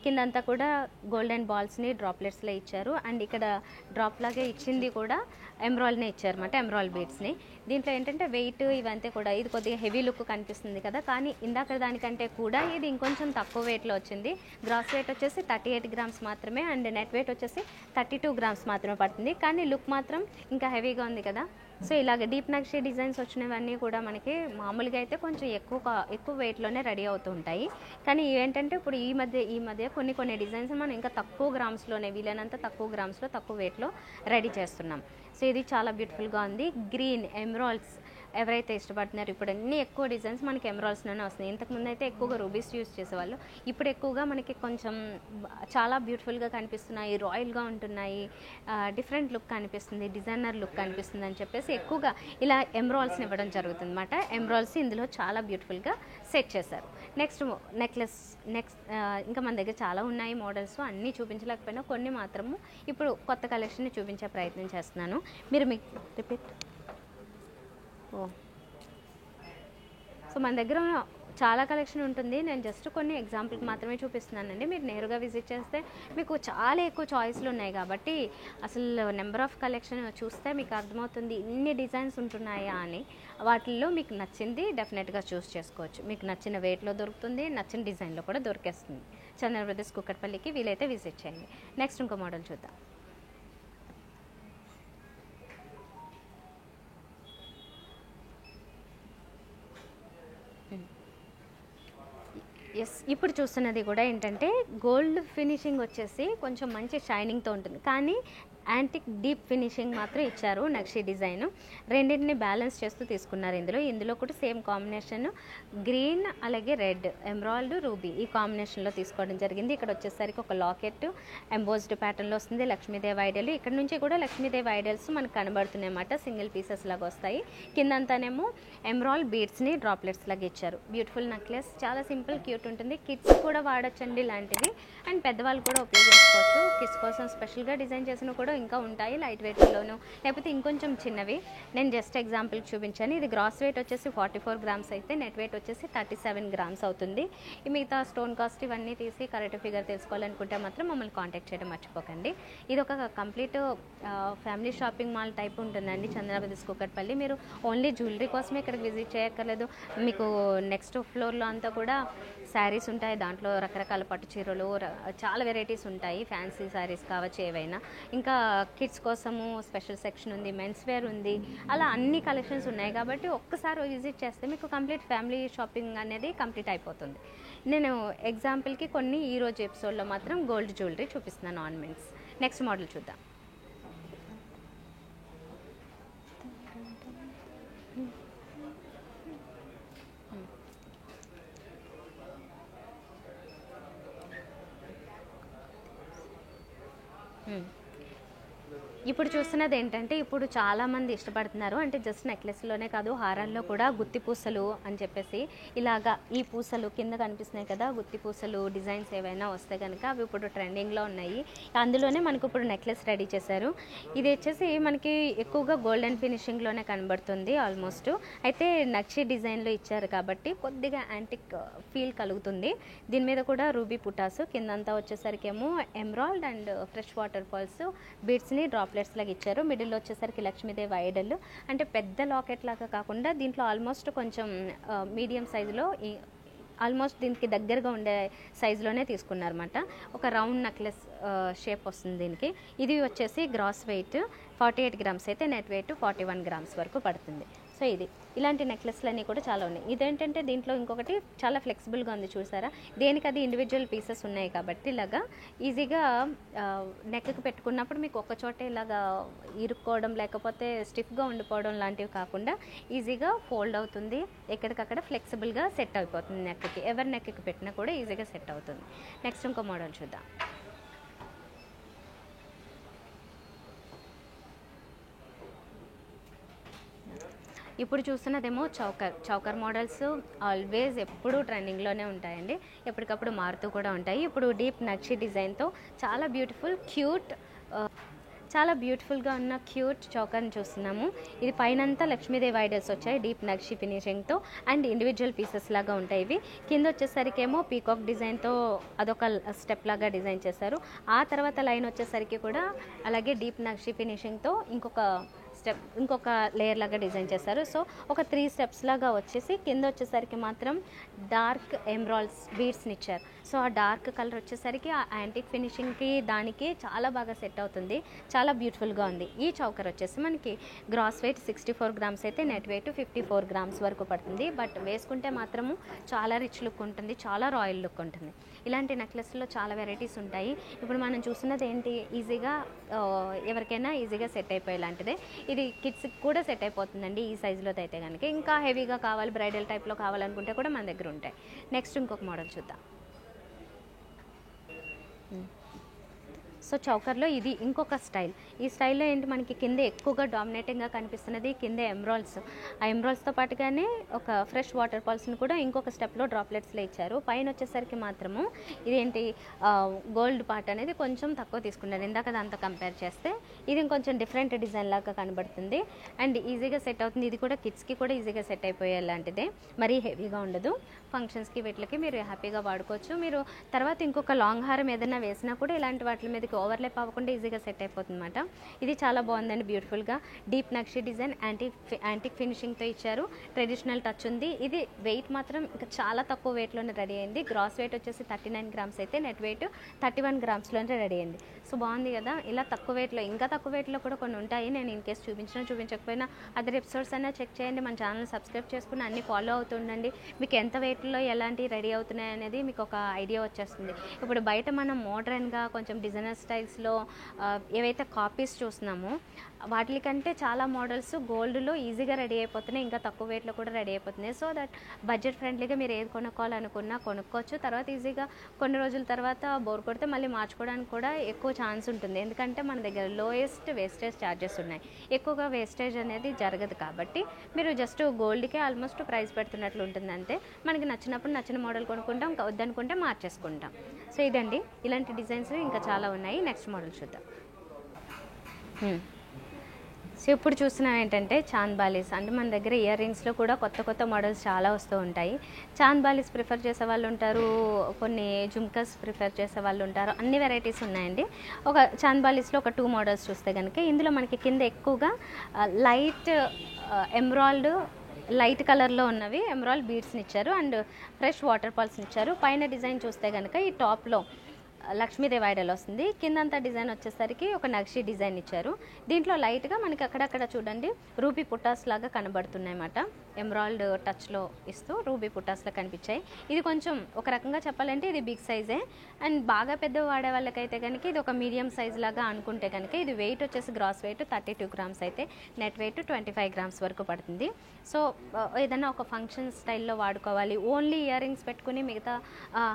కిందంతా కూడా గోల్డెన్ బాల్స్ని డ్రాప్లెట్స్లో ఇచ్చారు. అండ్ ఇక్కడ డ్రాప్ లాగే ఇచ్చింది కూడా ఎమరాల్డ్నే ఇచ్చారన్నమాట, ఎమరాల్డ్ బీడ్స్ని. దీంట్లో ఏంటంటే వెయిట్ ఇవంతా కూడా ఇది కొద్దిగా హెవీ లుక్ కనిపిస్తుంది కదా, కానీ ఇందాక దానికంటే కూడా ఇది ఇంకొంచెం తక్కువ వెయిట్లో వచ్చింది. గ్రాస్ వెయిట్ వచ్చేసి 38 గ్రామ్స్ మాత్రమే అండ్ నెట్ వెయిట్ వచ్చేసి 32 గ్రామ్స్ మాత్రమే పడుతుంది. కానీ లుక్ మాత్రం ఇంకా హెవీగా ఉంది కదా. సో ఇలాగ డీప్ నక్షి డిజైన్స్ వచ్చినవన్నీ కూడా మనకి మామూలుగా అయితే కొంచెం ఎక్కువ వెయిట్లోనే రెడీ అవుతూ ఉంటాయి. కానీ ఏంటంటే ఇప్పుడు ఈ మధ్య కొన్ని డిజైన్స్ మనం ఇంకా తక్కువ గ్రామ్స్లోనే, వీలైనంత తక్కువ గ్రామ్స్లో తక్కువ వెయిట్లో రెడీ చేస్తున్నాం. సో ఇది చాలా బ్యూటిఫుల్గా ఉంది. గ్రీన్ ఎమరాల్డ్స్ ఎవరైతే ఇష్టపడుతున్నారో ఇప్పుడు అన్ని ఎక్కువ డిజైన్స్ మనకి ఎమరాల్డ్స్లోనే వస్తున్నాయి. ఇంతకుముందు అయితే ఎక్కువగా రూబీస్ యూస్ చేసేవాళ్ళు. ఇప్పుడు ఎక్కువగా మనకి కొంచెం చాలా బ్యూటిఫుల్గా కనిపిస్తున్నాయి, రాయల్గా ఉంటున్నాయి, డిఫరెంట్ లుక్ కనిపిస్తుంది, డిజైనర్ లుక్ కనిపిస్తుంది అని చెప్పేసి ఎక్కువగా ఇలా ఎమరాల్డ్స్ని ఇవ్వడం జరుగుతుంది అన్నమాట. ఎమరాల్డ్స్ ఇందులో చాలా బ్యూటిఫుల్గా సెట్ చేశారు. Next necklace. ఇంకా మన దగ్గర చాలా ఉన్నాయి మోడల్స్, అన్నీ చూపించలేకపోయినా కొన్ని మాత్రము ఇప్పుడు కొత్త కలెక్షన్ని చూపించే ప్రయత్నం చేస్తున్నాను. మీరు మీకు రిపీట్. సో మన దగ్గర చాలా కలెక్షన్ ఉంటుంది. నేను జస్ట్ కొన్ని ఎగ్జాంపుల్కి మాత్రమే చూపిస్తున్నానండి. మీరు నేరుగా విజిట్ చేస్తే మీకు చాలా ఎక్కువ చాయిస్లు ఉన్నాయి కాబట్టి అసలు నెంబర్ ఆఫ్ కలెక్షన్ చూస్తే మీకు అర్థమవుతుంది ఇన్ని డిజైన్స్ ఉంటున్నాయా అని. వాటిల్లో మీకు నచ్చింది డెఫినెట్గా చూస్ చేసుకోవచ్చు. మీకు నచ్చిన వెయిట్లో దొరుకుతుంది, నచ్చిన డిజైన్లో కూడా దొరికేస్తుంది. చందన బ్రదర్స్ కూకట్పల్లికి వీలైతే విజిట్ చేయండి. నెక్స్ట్ ఇంకో మోడల్ చూద్దాం. ఇప్పుడు చూస్తున్నది కూడా ఏంటంటే గోల్డ్ ఫినిషింగ్ వచ్చేసి కొంచెం మంచి షైనింగ్తో ఉంటుంది, కానీ యాంటిక్ డీప్ ఫినిషింగ్ మాత్రం ఇచ్చారు నక్షి డిజైన్. రెండింటిని బ్యాలెన్స్ చేస్తూ తీసుకున్నారు. ఇందులో కూడా సేమ్ కాంబినేషన్ గ్రీన్ అలాగే రెడ్, ఎమరాల్డ్, రూబీ ఈ కాంబినేషన్లో తీసుకోవడం జరిగింది. ఇక్కడ వచ్చేసరికి ఒక లాకెట్ ఎంబోస్డ్ ప్యాటర్న్లో వస్తుంది, లక్ష్మీదేవి ఐడల్. ఇక్కడ నుంచి కూడా లక్ష్మీదేవి ఐడల్స్ మనకు కనబడుతున్నాయి అన్నమాట, సింగిల్ పీసెస్ లాగా వస్తాయి. కిందంతానేమో ఎమరాల్డ్ బీడ్స్ని డ్రాప్లెట్స్ లాగా ఇచ్చారు. బ్యూటిఫుల్ నెక్లెస్, చాలా సింపుల్ క్యూట్ ఉంటుంది. కిడ్స్ కూడా వాడచ్చండి ఇలాంటివి, అండ్ పెద్దవాళ్ళు కూడా ఉపయోగించుకోవచ్చు. కిడ్స్ కోసం స్పెషల్గా డిజైన్ చేసినవి కూడా ఇంకా ఉంటాయి, లైట్ వెయిట్లోను లేకపోతే ఇంకొంచెం చిన్నవి. నేను జస్ట్ ఎగ్జాంపుల్ చూపించాను. ఇది గ్రాస్ వెయిట్ వచ్చేసి 44 గ్రామ్స్ అయితే నెట్ వెయిట్ వచ్చేసి 37 గ్రామ్స్ అవుతుంది. ఈ మిగతా స్టోన్ కాస్ట్ ఇవన్నీ తీసి కరెక్ట్ ఫిగర్ తెలుసుకోవాలనుకుంటే మాత్రం మమ్మల్ని కాంటాక్ట్ చేయడం మర్చిపోకండి. ఇది ఒక complete family shopping mall type ఉంటుందండి చందన బ్రదర్స్ కూకట్పల్లి. మీరు ఓన్లీ జ్యువెలరీ కోసమే ఇక్కడికి విజిట్ చేయక్కర్లేదు. మీకు నెక్స్ట్ ఫ్లోర్లో అంతా కూడా శారీస్ ఉంటాయి, దాంట్లో రకరకాల పట్టు చీరలు, చాలా వెరైటీస్ ఉంటాయి. ఫ్యాన్సీ శారీస్ కావచ్చు ఏవైనా. ఇంకా కిడ్స్ కోసము స్పెషల్ సెక్షన్ ఉంది, మెన్స్ వేర్ ఉంది, అలా అన్ని కలెక్షన్స్ ఉన్నాయి. కాబట్టి ఒక్కసారి విజిట్ చేస్తే మీకు కంప్లీట్ ఫ్యామిలీ షాపింగ్ అనేది కంప్లీట్ అయిపోతుంది. నేను ఎగ్జాంపుల్కి కొన్ని ఈరోజు ఎపిసోడ్లో మాత్రం గోల్డ్ జ్యువెలరీ చూపిస్తున్నాను, ఆర్నమెంట్స్. నెక్స్ట్ మోడల్ చూద్దాం. ఇప్పుడు చూస్తున్నది ఏంటంటే, ఇప్పుడు చాలామంది ఇష్టపడుతున్నారు అంటే జస్ట్ నెక్లెస్లోనే కాదు, హారాల్లో కూడా గుత్తి పూసలు అని చెప్పేసి ఇలాగా ఈ పూసలు కింద కనిపిస్తున్నాయి కదా, గుత్తి పూసలు డిజైన్స్ ఏవైనా వస్తే కనుక అవి ఇప్పుడు ట్రెండింగ్లో ఉన్నాయి. అందులోనే మనకు ఇప్పుడు నెక్లెస్ రెడీ చేశారు. ఇది వచ్చేసి మనకి ఎక్కువగా గోల్డెన్ ఫినిషింగ్లోనే కనబడుతుంది ఆల్మోస్ట్. అయితే నక్షి డిజైన్లో ఇచ్చారు కాబట్టి కొద్దిగా యాంటిక్ ఫీల్ కలుగుతుంది. దీని మీద కూడా రూబీ పుటాసు, కిందంతా వచ్చేసరికి ఏమో emerald and fresh water pearls బీడ్స్ని డ్రాప్లెట్స్ లాగా ఇచ్చారు. మిడిల్లో వచ్చేసరికి లక్ష్మీదేవి ఐడల్, అంటే పెద్ద లాకెట్ లాగా కాకుండా దీంట్లో ఆల్మోస్ట్ కొంచెం మీడియం సైజులో, ఆల్మోస్ట్ దీనికి దగ్గరగా ఉండే సైజులోనే తీసుకున్నారన్నమాట. ఒక రౌండ్ నెక్లెస్ షేప్ వస్తుంది దీనికి. ఇది వచ్చేసి గ్రాస్ వెయిట్ 48 గ్రామ్స్ అయితే నెట్ వెయిట్ 41 గ్రామ్స్ వరకు పడుతుంది. సో ఇది ఇలాంటి నెక్లెస్లు అన్నీ కూడా చాలా ఉన్నాయి. ఇదేంటంటే దీంట్లో ఇంకొకటి చాలా ఫ్లెక్సిబుల్గా ఉంది, చూసారా? దేనికి అది ఇండివిజువల్ పీసెస్ ఉన్నాయి కాబట్టి ఇలాగా ఈజీగా నెక్కి పెట్టుకున్నప్పుడు మీకు ఒక చోటే ఇలాగా ఇరుక్కోవడం లేకపోతే స్టిఫ్గా ఉండిపోవడం లాంటివి కాకుండా ఈజీగా ఫోల్డ్ అవుతుంది, ఎక్కడికక్కడ ఫ్లెక్సిబుల్గా సెట్ అయిపోతుంది నెక్కి. ఎవరి నెక్కి పెట్టినా కూడా ఈజీగా సెట్ అవుతుంది. నెక్స్ట్ ఇంకో మోడల్ చూద్దాం. ఇప్పుడు చూస్తున్నదేమో చౌకర్ మోడల్స్ ఆల్వేస్ ఎప్పుడూ ట్రెండింగ్లోనే ఉంటాయండి, ఎప్పటికప్పుడు మారుతూ కూడా ఉంటాయి. ఇప్పుడు డీప్ నక్షి డిజైన్తో చాలా బ్యూటిఫుల్గా ఉన్న క్యూట్ చౌకర్ని చూస్తున్నాము. ఇది పైనంతా లక్ష్మీదేవి ఐడల్స్ వచ్చాయి డీప్ నక్షి ఫినిషింగ్తో, అండ్ ఇండివిజువల్ పీసెస్ లాగా ఉంటాయి ఇవి. కింద వచ్చేసరికి ఏమో పీకాక్ డిజైన్తో అదొక స్టెప్ లాగా డిజైన్ చేశారు. ఆ తర్వాత లైన్ వచ్చేసరికి కూడా అలాగే డీప్ నక్షి ఫినిషింగ్తో ఇంకొక లేయర్ లాగా డిజైన్ చేశారు. సో ఒక 3 స్టెప్స్ లాగా వచ్చేసి కింద వచ్చేసరికి మాత్రం డార్క్ ఎమరాల్డ్స్ బీడ్స్ని ఇచ్చారు. సో ఆ డార్క్ కలర్ వచ్చేసరికి ఆ యాంటిక్ ఫినిషింగ్కి దానికి చాలా బాగా సెట్ అవుతుంది, చాలా బ్యూటిఫుల్గా ఉంది. ఈ చౌకర్ వచ్చేసి మనకి గ్రాస్ వెయిట్ 64 గ్రామ్స్ అయితే నెట్ వెయిట్ 54 గ్రామ్స్ వరకు పడుతుంది. బట్ వేసుకుంటే మాత్రము చాలా రిచ్ లుక్ ఉంటుంది, చాలా రాయల్ లుక్ ఉంటుంది. ఇలాంటి నెక్లెస్లో చాలా వెరైటీస్ ఉంటాయి. ఇప్పుడు మనం చూస్తున్నది ఏంటి, ఈజీగా ఎవరికైనా ఈజీగా సెట్ అయిపోయేలాంటిదే. ఇది కిడ్స్కి కూడా సెట్ అయిపోతుందండి ఈ సైజులో అయితే కనుక. ఇంకా హెవీగా కావాలి, బ్రైడల్ టైప్లో కావాలనుకుంటే కూడా మన దగ్గర ఉంటాయి. నెక్స్ట్ ఇంకొక మోడల్ చూద్దాం. సో చౌకర్లో ఇది ఇంకొక స్టైల్. ఈ స్టైల్లో ఏంటి, మనకి కింద ఎక్కువగా డామినేటింగ్గా కనిపిస్తున్నది కింద ఎమరాల్డ్స్. ఆ ఎమరాల్డ్స్తో పాటుగానే ఒక ఫ్రెష్ వాటర్ ఫాల్స్ని కూడా ఇంకొక స్టెప్లో డ్రాప్లెట్స్లో ఇచ్చారు. పైన వచ్చేసరికి మాత్రము ఇదేంటి గోల్డ్ పార్ట్ అనేది కొంచెం తక్కువ తీసుకున్నారు ఇందాక దాంతో కంపేర్ చేస్తే. ఇది ఇంకొంచెం డిఫరెంట్ డిజైన్ లాగా కనబడుతుంది అండ్ ఈజీగా సెట్ అవుతుంది. ఇది కూడా కిడ్స్కి కూడా ఈజీగా సెట్ అయిపోయేలాంటిదే, మరీ హెవీగా ఉండదు. ఫంక్షన్స్కి వీటికి మీరు హ్యాపీగా వాడుకోవచ్చు. మీరు తర్వాత ఇంకొక లాంగ్ హారం ఏదైనా వేసినా కూడా ఇలాంటి వాటి మీదకి ఓవర్లాప్ అవ్వకుండా ఈజీగా సెట్ అయిపోతుంది అనమాట. ఇది చాలా బాగుందండి, బ్యూటిఫుల్గా డీప్ నక్షి డిజైన్ యాంటిక్ ఫినిషింగ్తో ఇచ్చారు. ట్రెడిషనల్ టచ్ ఉంది. ఇది వెయిట్ మాత్రం ఇంకా చాలా తక్కువ వెయిట్లోనే రెడీ అయింది. గ్రాస్ వెయిట్ వచ్చేసి 39 గ్రామ్స్ అయితే నెట్ వెయిట్ 31 గ్రామ్స్లోనే రెడీ అయింది. సో సో బాగుంది కదా. ఇలా తక్కువ వెయిట్లో, ఇంకా తక్కువ వెయిట్లో కూడా కొన్ని ఉంటాయి. నేను ఇన్ కేస్ చూపించకపోయినా అదర్ ఎపిసోడ్స్ అయినా చెక్ చేయండి. మన ఛానల్ సబ్స్క్రైబ్ చేసుకుని అన్ని ఫాలో అవుతుండండి. మీకు ఎంత వెయిట్లో ఎలాంటి రెడీ అవుతున్నాయి అనేది మీకు ఒక ఐడియా వచ్చేస్తుంది. ఇప్పుడు బయట మనం మోడ్రన్గా కొంచెం డిజైనర్ స్టైల్స్లో ఏవైతే కాపీస్ చూస్తున్నామో వాటికంటే చాలా మోడల్స్ గోల్డ్లో ఈజీగా రెడీ అయిపోతున్నాయి, ఇంకా తక్కువ వెయిట్లో కూడా రెడీ అయిపోతున్నాయి. సో దట్ బడ్జెట్ ఫ్రెండ్లీగా మీరు ఏది కొనుక్కోవాలనుకున్నా కొనుక్కోవచ్చు. తర్వాత ఈజీగా కొన్ని రోజుల తర్వాత బోర్ కొడితే మళ్ళీ మార్చుకోవడానికి కూడా ఎక్కువ ఛాన్స్ ఉంటుంది. ఎందుకంటే మన దగ్గర లోయెస్ట్ వేస్టేజ్ ఛార్జెస్ ఉన్నాయి, ఎక్కువగా వేస్టేజ్ అనేది జరగదు. కాబట్టి మీరు జస్ట్ గోల్డ్కే ఆల్మోస్ట్ ప్రైస్ పెడుతున్నట్లు ఉంటుంది అంతే. మనకి నచ్చినప్పుడు నచ్చిన మోడల్ కొనుక్కుంటాం, ఇంకా వద్దనుకుంటే మార్చేసుకుంటాం. సో ఇదండి, ఇలాంటి డిజైన్స్ ఇంకా చాలా ఉన్నాయి. నెక్స్ట్ మోడల్ చూద్దాం. సో ఇప్పుడు చూస్తున్నాం ఏంటంటే చాంద్ బాలీస్. అంటే మన దగ్గర ఇయర్ రింగ్స్లో కూడా కొత్త మోడల్స్ చాలా వస్తూ ఉంటాయి. చాంద్ బాలీస్ ప్రిఫర్ చేసే వాళ్ళు ఉంటారు, కొన్ని జుమ్కస్ ప్రిఫర్ చేసే వాళ్ళు ఉంటారు, అన్ని వెరైటీస్ ఉన్నాయండి. ఒక చాంద్ బాలీస్లో ఒక 2 మోడల్స్ చూస్తే కనుక ఇందులో మనకి కింద ఎక్కువగా లైట్ ఎమరాల్డ్ లైట్ కలర్లో ఉన్నవి ఎమరాల్డ్ బీడ్స్ని ఇచ్చారు అండ్ ఫ్రెష్ వాటర్ పాల్స్ని ఇచ్చారు. పైన డిజైన్ చూస్తే కనుక ఈ టాప్లో లక్ష్మీదేవి ఐడల్ వస్తుంది, కిందంతా డిజైన్ వచ్చేసరికి ఒక నక్షి డిజైన్ ఇచ్చారు. దీంట్లో లైట్గా మనకి అక్కడక్కడ చూడండి రూబీ పుటాస్ లాగా కనబడుతున్నాయి అన్నమాట. ఎమరాల్డ్ టచ్లో ఇస్తూ రూబీ పుటాస్లో కనిపించాయి. ఇది కొంచెం ఒక రకంగా చెప్పాలంటే ఇది బిగ్ సైజే, అండ్ బాగా పెద్ద వాడే వాళ్ళకైతే కనుక ఇది ఒక మీడియం సైజ్ లాగా అనుకుంటే కనుక ఇది వెయిట్ వచ్చేసి గ్రాస్ వెయిట్ 32 గ్రామ్స్ అయితే నెట్ వెయిట్ 25 గ్రామ్స్ వరకు పడుతుంది. సో ఏదైనా ఒక ఫంక్షన్ స్టైల్లో వాడుకోవాలి, ఓన్లీ ఇయర్ రింగ్స్ పెట్టుకుని మిగతా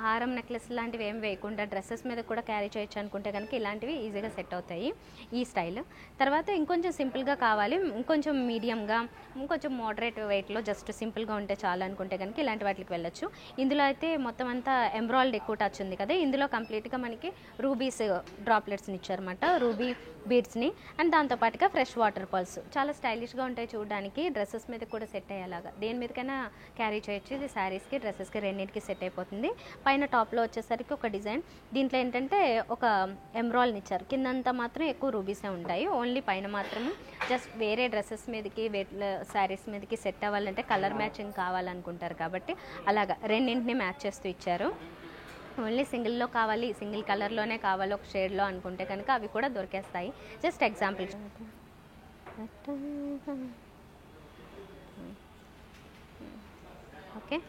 హారం నెక్లెస్ లాంటివి ఏం వేయకుండా డ్రెస్సెస్ మీద కూడా క్యారీ చేయొచ్చు అనుకుంటే కనుక ఇలాంటివి ఈజీగా సెట్ అవుతాయి ఈ స్టైల్. తర్వాత ఇంకొంచెం సింపుల్గా కావాలి, ఇంకొంచెం మీడియంగా, ఇంకొంచెం మోడరేట్ వెయిట్లో జస్ట్ సింపుల్గా ఉంటే చాలా అనుకుంటే కనుక ఇలాంటి వాటికి వెళ్ళొచ్చు. ఇందులో అయితే మొత్తం అంతా ఎమరాల్డ్ ఎక్కువ టచ్ ఉంది కదా, ఇందులో కంప్లీట్గా మనకి రూబీస్ డ్రాప్లెట్స్ని ఇచ్చారన్నమాట, రూబీ బీడ్స్ని, అండ్ దాంతోపాటుగా ఫ్రెష్ వాటర్ పాల్స్. చాలా స్టైలిష్గా ఉంటాయి చూడడానికి, డ్రెస్సెస్ మీద కూడా సెట్ అయ్యేలాగా, దేని మీదకైనా క్యారీ చేయొచ్చు. ఇది శారీస్కి డ్రెస్సెస్కి రెండింటికి సెట్ అయిపోతుంది. పైన టాప్లో వచ్చేసరికి ఒక డిజైన్, దీంట్లో ఏంటంటే ఒక ఎమరాల్డ్ని ఇచ్చారు, కిందంతా మాత్రం ఎక్కువ రూబీసే ఉంటాయి, ఓన్లీ పైన మాత్రం జస్ట్ వేరే డ్రెస్సెస్ మీదకి శారీస్ మీదకి సెట్ అవ్వాలంటే కలర్ మ్యాచింగ్ కావాలనుకుంటారు కాబట్టి అలాగా రెండింటిని మ్యాచ్ చేస్తూ ఇచ్చారు. ఓన్లీ సింగిల్లో కావాలి, సింగిల్ కలర్లోనే కావాలి ఒక షేడ్లో అనుకుంటే కనుక అవి కూడా దొరికేస్తాయి. Just example. ఓకే,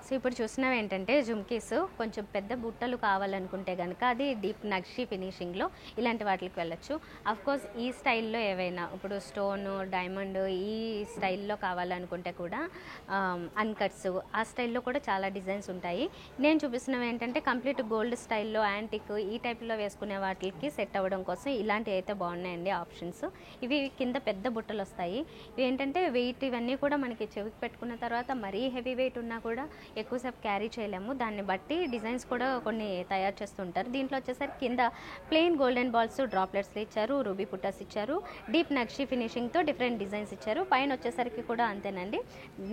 సో ఇప్పుడు చూసినవి ఏంటంటే జుమ్కీస్, కొంచెం పెద్ద బుట్టలు కావాలనుకుంటే కనుక అది డీప్ నక్షి ఫినిషింగ్లో ఇలాంటి వాటికి వెళ్ళొచ్చు. అఫ్కోర్స్ ఈ స్టైల్లో ఏవైనా ఇప్పుడు స్టోన్ డైమండ్ ఈ స్టైల్లో కావాలనుకుంటే కూడా అన్కట్స్ ఆ స్టైల్లో కూడా చాలా డిజైన్స్ ఉంటాయి. నేను చూపిస్తున్నవి ఏంటంటే కంప్లీట్ గోల్డ్ స్టైల్లో యాంటిక్ ఈ టైప్లో వేసుకునే వాటికి సెట్ అవ్వడం కోసం ఇలాంటివి అయితే బాగున్నాయండి ఆప్షన్స్. ఇవి కింద పెద్ద బుట్టలు వస్తాయి. ఇవి ఏంటంటే వెయిట్ ఇవన్నీ కూడా మనకి చెవికి పెట్టుకున్న తర్వాత మరీ హెవీ వెయిట్ ఉన్నా కూడా ఎక్కువసేపు క్యారీ చేయలేము, దాన్ని బట్టి డిజైన్స్ కూడా కొన్ని తయారు చేస్తుంటారు. దీంట్లో వచ్చేసరికి కింద ప్లెయిన్ గోల్డెన్ బాల్స్ డ్రాప్లెట్స్లు ఇచ్చారు, రూబీ పుటాస్ ఇచ్చారు, డీప్ నక్షి ఫినిషింగ్తో డిఫరెంట్ డిజైన్స్ ఇచ్చారు. పైన వచ్చేసరికి కూడా అంతేనండి,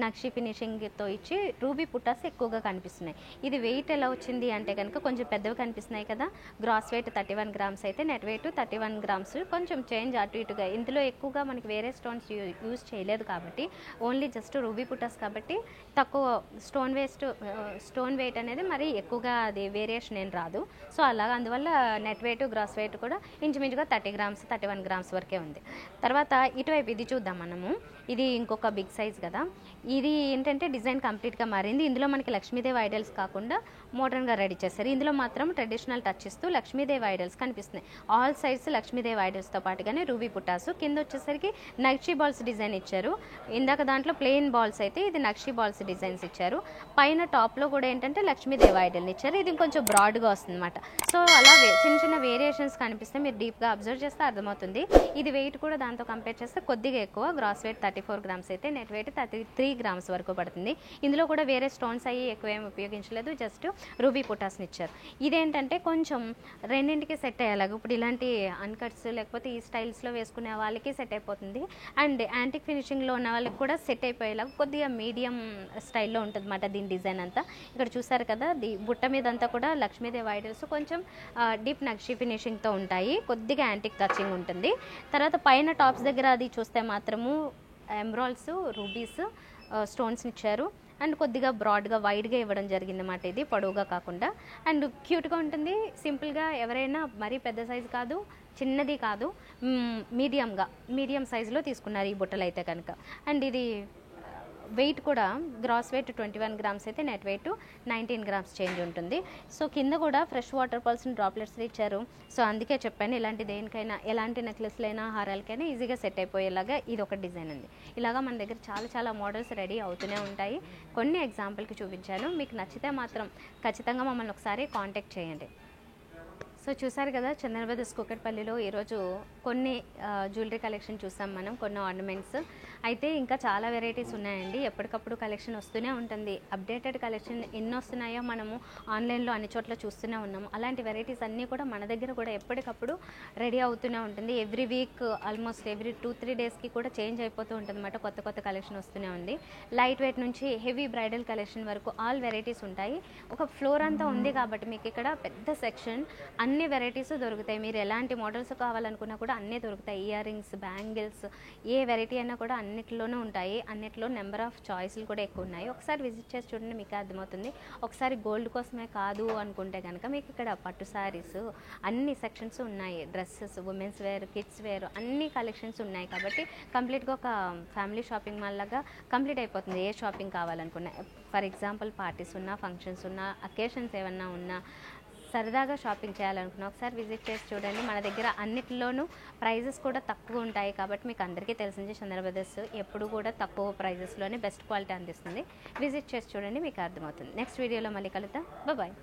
నక్షి ఫినిషింగ్తో ఇచ్చి రూబీ పుటాస్ ఎక్కువగా కనిపిస్తున్నాయి. ఇది వెయిట్ ఎలా వచ్చింది అంటే కనుక కొంచెం పెద్దవి కనిపిస్తున్నాయి కదా, గ్రాస్ వెయిట్ 31 గ్రామ్స్ అయితే నెట్ వెయిట్ 31 గ్రామ్స్, కొంచెం చేంజ్ అటు ఇటుగా. ఇందులో ఎక్కువగా మనకి వేరే స్టోన్స్ యూజ్ చేయలేదు కాబట్టి ఓన్లీ జస్ట్ రూబీ పుటాస్ కాబట్టి తక్కువ స్టోన్ వెయిట్ అనేది మరి ఎక్కువగా అది వేరియేషన్ ఏం రాదు. సో అలాగా అందువల్ల నెట్ వెయిట్ గ్రాస్ వెయిట్ కూడా ఇంచుమించుగా 30 గ్రామ్స్ 31 గ్రామ్స్ వరకే ఉంది. తర్వాత ఇటువైపు ఇది చూద్దాం మనము. ఇది ఇంకొక బిగ్ సైజ్ కదా, ఇది ఏంటంటే డిజైన్ కంప్లీట్గా మారింది. ఇందులో మనకి లక్ష్మీదేవి ఐడల్స్ కాకుండా మోడర్న్గా రెడీ చేస్తారు. ఇందులో మాత్రం ట్రెడిషనల్ టచ్ ఇస్తూ లక్ష్మీదేవి ఐడల్స్ కనిపిస్తున్నాయి. ఆల్ సైడ్స్ లక్ష్మీదేవి ఐడల్స్తో పాటుగానే రూబీ పుటాసు, కింద వచ్చేసరికి నక్షి బాల్స్ డిజైన్ ఇచ్చారు. ఇందాక దాంట్లో ప్లెయిన్ బాల్స్ అయితే ఇది నక్షి బాల్స్ డిజైన్స్ ఇచ్చారు. పైన టాప్లో కూడా ఏంటంటే లక్ష్మీదేవి ఐడల్ని ఇచ్చారు. ఇది కొంచెం బ్రాడ్గా వస్తుంది అనమాట. సో అలా చిన్న చిన్న వేరియేషన్స్ కనిపిస్తే మీరు డీప్గా అబ్జర్వ్ చేస్తే అర్థమవుతుంది. ఇది వెయిట్ కూడా దాంతో కంపేర్ చేస్తే కొద్దిగా ఎక్కువ, గ్రాస్ వెయిట్ 34 గ్రామ్స్ అయితే నెట్ వెయిట్ 33 గ్రామ్స్ వరకు పడుతుంది. ఇందులో కూడా వేరే స్టోన్స్ అయ్యి ఎక్కువ ఏమి ఉపయోగించలేదు, జస్ట్ రూబీ పుటాస్ని ఇచ్చారు. ఇదేంటంటే కొంచెం రెండింటికి సెట్ అయ్యేలాగా, ఇప్పుడు ఇలాంటి అన్కట్స్ లేకపోతే ఈ స్టైల్స్లో వేసుకునే వాళ్ళకి సెట్ అయిపోతుంది, అండ్ యాంటిక్ ఫినిషింగ్లో ఉన్న వాళ్ళకి కూడా సెట్ అయిపోయేలాగా కొద్దిగా మీడియం స్టైల్లో ఉంటుంది అన్నమాట దీని డిజైన్ అంతా. ఇక్కడ చూసారు కదా, బుట్ట మీద అంతా కూడా లక్ష్మీదేవి ఐడల్స్ కొంచెం డీప్ నక్షి ఫినిషింగ్తో ఉంటాయి, కొద్దిగా యాంటిక్ టచింగ్ ఉంటుంది. తర్వాత పైన టాప్స్ దగ్గర అది చూస్తే మాత్రము ఎమరాల్డ్స్ రూబీస్ స్టోన్స్ని ఇచ్చారు, అండ్ కొద్దిగా బ్రాడ్గా వైడ్గా ఇవ్వడం జరిగిందన్నమాట. ఇది పొడవుగా కాకుండా అండ్ క్యూట్గా ఉంటుంది. సింపుల్గా ఎవరైనా మరీ పెద్ద సైజు కాదు, చిన్నది కాదు, మీడియం సైజులో తీసుకున్నారు ఈ బుట్టలు అయితే కనుక. అండ్ ఇది వెయిట్ కూడా గ్రాస్ వెయిట్ 21 గ్రామ్స్ అయితే నెట్ వెయిట్ 19 గ్రామ్స్ చేంజ్ ఉంటుంది. సో కింద కూడా ఫ్రెష్ వాటర్ పల్స్ని డ్రాప్లెట్స్ ఇచ్చారు. సో అందుకే చెప్పాను, ఇలాంటి దేనికైనా ఎలాంటి నెక్లెస్లైనా హారాలకైనా ఈజీగా సెట్ అయిపోయేలాగా ఇది ఒక డిజైన్ ఉంది. ఇలాగా మన దగ్గర చాలా మోడల్స్ రెడీ అవుతూనే ఉంటాయి. కొన్ని ఎగ్జాంపుల్కి చూపించాను. మీకు నచ్చితే మాత్రం ఖచ్చితంగా మమ్మల్ని ఒకసారి కాంటాక్ట్ చేయండి. సో చూసారు కదా, చందన బ్రదర్స్ కూకట్పల్లిలో ఈరోజు కొన్ని జ్యువెలరీ కలెక్షన్ చూసాం మనం, కొన్ని ఆర్నమెంట్స్. అయితే ఇంకా చాలా వెరైటీస్ ఉన్నాయండి. ఎప్పటికప్పుడు కలెక్షన్ వస్తూనే ఉంటుంది. అప్డేటెడ్ కలెక్షన్ ఎన్ని వస్తున్నాయో మనము ఆన్లైన్లో అన్ని చోట్ల చూస్తూనే ఉన్నాము. అలాంటి వెరైటీస్ అన్నీ కూడా మన దగ్గర కూడా ఎప్పటికప్పుడు రెడీ అవుతూనే ఉంటుంది. ఎవ్రీ వీక్ ఆల్మోస్ట్ ఎవ్రీ 2-3 డేస్కి కూడా చేంజ్ అయిపోతూ ఉంటుంది అన్నమాట. కొత్త కలెక్షన్ వస్తూనే ఉంది. లైట్ వెయిట్ నుంచి హెవీ బ్రైడల్ కలెక్షన్ వరకు ఆల్ వెరైటీస్ ఉంటాయి. ఒక ఫ్లోర్ అంతా ఉంది కాబట్టి మీకు ఇక్కడ పెద్ద సెక్షన్, అన్ని వెరైటీస్ దొరుకుతాయి. మీరు ఎలాంటి మోడల్స్ కావాలనుకున్నా కూడా అన్నీ దొరుకుతాయి. ఇయర్ రింగ్స్, బ్యాంగిల్స్, ఏ వెరైటీ అయినా కూడా అన్నిట్లోనూ ఉంటాయి. అన్నిట్లో నెంబర్ ఆఫ్ చాయిస్లు కూడా ఎక్కువ ఉన్నాయి. ఒకసారి విజిట్ చేసి చూడండి, మీకు అర్థమవుతుంది. ఒకసారి గోల్డ్ కోసమే కాదు అనుకుంటే కనుక మీకు ఇక్కడ పట్టు శారీస్ అన్ని సెక్షన్స్ ఉన్నాయి. Dresses, women's wear, kids wear అన్ని కలెక్షన్స్ ఉన్నాయి. కాబట్టి కంప్లీట్గా ఒక ఫ్యామిలీ షాపింగ్ మాల్ లాగా కంప్లీట్ అయిపోతుంది. ఏ షాపింగ్ కావాలనుకున్నా, ఫర్ ఎగ్జాంపుల్ పార్టీస్ ఉన్నా, ఫంక్షన్స్ ఉన్నా, అకేషన్స్ ఏమన్నా ఉన్నా, సరదాగా షాపింగ్ చేయాలనుకున్నా ఒకసారి విజిట్ చేసి చూడండి. మన దగ్గర అన్నిటిలోనూ ప్రైజెస్ కూడా తక్కువ ఉంటాయి. కాబట్టి మీకు అందరికీ తెలిసింది, చందన బ్రదర్స్ ఎప్పుడు కూడా తక్కువ ప్రైజెస్లోనే బెస్ట్ క్వాలిటీ అందిస్తుంది. విజిట్ చేసి చూడండి, మీకు అర్థమవుతుంది. నెక్స్ట్ వీడియోలో మళ్ళీ కలుద్దాం. బాయ్.